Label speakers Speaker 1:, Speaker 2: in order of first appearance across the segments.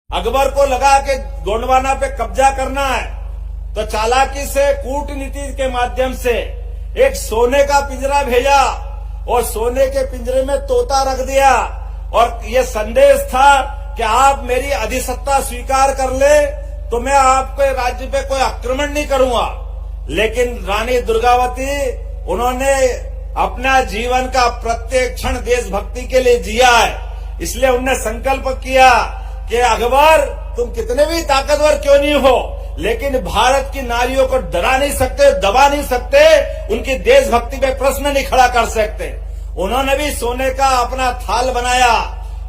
Speaker 1: अकबर को लगा कि गोंडवाना पे कब्जा करना है, तो चालाकी से कूटनीति के माध्यम से एक सोने का पिंजरा भेजा और सोने के पिंजरे में तोता रख दिया और ये संदेश था कि आप मेरी अधिसत्ता स्वीकार कर ले तो मैं आपके राज्य पे कोई आक्रमण नहीं करूंगा। लेकिन रानी दुर्गावती उन्होंने अपना जीवन का प्रत्येक क्षण देशभक्ति के लिए जिया है, इसलिए उन्होंने संकल्प किया कि अकबर तुम कितने भी ताकतवर क्यों नहीं हो, लेकिन भारत की नारियों को डरा नहीं सकते, दबा नहीं सकते, उनकी देशभक्ति पे प्रश्न नहीं खड़ा कर सकते। उन्होंने भी सोने का अपना थाल बनाया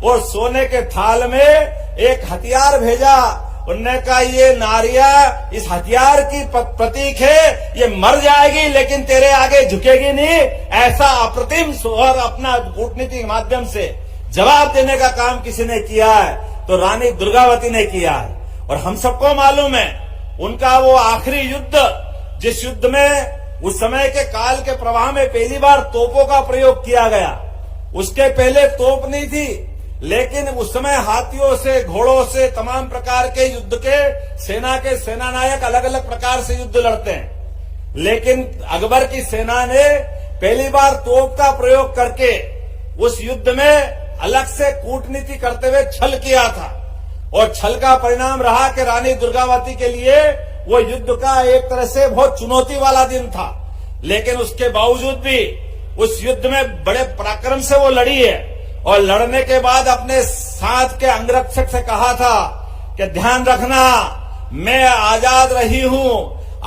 Speaker 1: और सोने के थाल में एक हथियार भेजा। उन्होंने कहा ये नारियां इस हथियार की प्रतीक है, ये मर जाएगी लेकिन तेरे आगे झुकेगी नहीं। ऐसा अप्रतिम और अपना कूटनीति के माध्यम से जवाब देने का काम किसी ने किया है तो रानी दुर्गावती ने किया है। और हम सबको मालूम है उनका वो आखिरी युद्ध, जिस युद्ध में उस समय के काल के प्रवाह में पहली बार तोपों का प्रयोग किया गया। उसके पहले तोप नहीं थी, लेकिन उस समय हाथियों से, घोड़ों से, तमाम प्रकार के युद्ध के सेना के सेनानायक अलग अलग प्रकार से युद्ध लड़ते हैं। लेकिन अकबर की सेना ने पहली बार तोप का प्रयोग करके उस युद्ध में अलग से कूटनीति करते हुए छल किया था और छल का परिणाम रहा कि रानी दुर्गावती के लिए वो युद्ध का एक तरह से बहुत चुनौती वाला दिन था। लेकिन उसके बावजूद भी उस युद्ध में बड़े पराक्रम से वो लड़ी है और लड़ने के बाद अपने साथ के अंगरक्षक से कहा था कि ध्यान रखना, मैं आजाद रही हूं,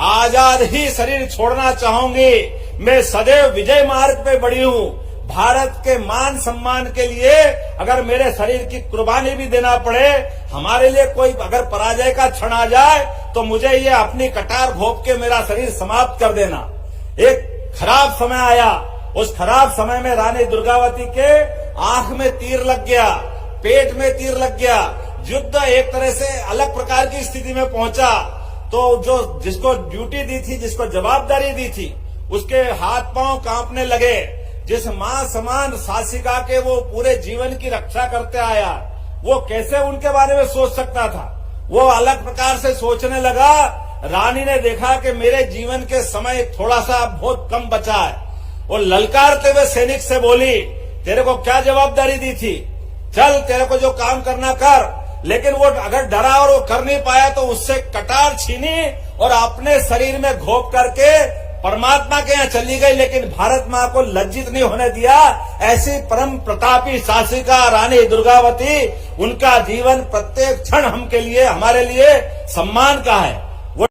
Speaker 1: आजाद ही शरीर छोड़ना चाहूंगी, मैं सदैव विजय मार्ग पे बढ़ी हूं। भारत के मान सम्मान के लिए अगर मेरे शरीर की कुर्बानी भी देना पड़े, हमारे लिए कोई अगर पराजय का क्षण आ जाए तो मुझे ये अपनी कटार घोंप के मेरा शरीर समाप्त कर देना। एक खराब समय आया, उस खराब समय में रानी दुर्गावती के आंख में तीर लग गया, पेट में तीर लग गया, युद्ध एक तरह से अलग प्रकार की स्थिति में पहुंचा। तो जो जिसको ड्यूटी दी थी, जिसको जवाबदारी दी थी, उसके हाथ पांव कांपने लगे। जिस मां समान शासिका के वो पूरे जीवन की रक्षा करते आया, वो कैसे उनके बारे में सोच सकता था? वो अलग प्रकार से सोचने लगा। रानी ने देखा कि मेरे जीवन के समय थोड़ा सा बहुत कम बचा है और ललकारते हुए सैनिक से बोली, तेरे को क्या जवाबदारी दी थी, चल तेरे को जो काम करना कर। लेकिन वो अगर डरा और वो कर नहीं पाया तो उससे कटार छीनी और अपने शरीर में घोंप करके परमात्मा के यहाँ चली गई, लेकिन भारत माँ को लज्जित नहीं होने दिया। ऐसी परम प्रतापी शासिका रानी दुर्गावती, उनका जीवन प्रत्येक क्षण हम के लिए, हमारे लिए सम्मान का है।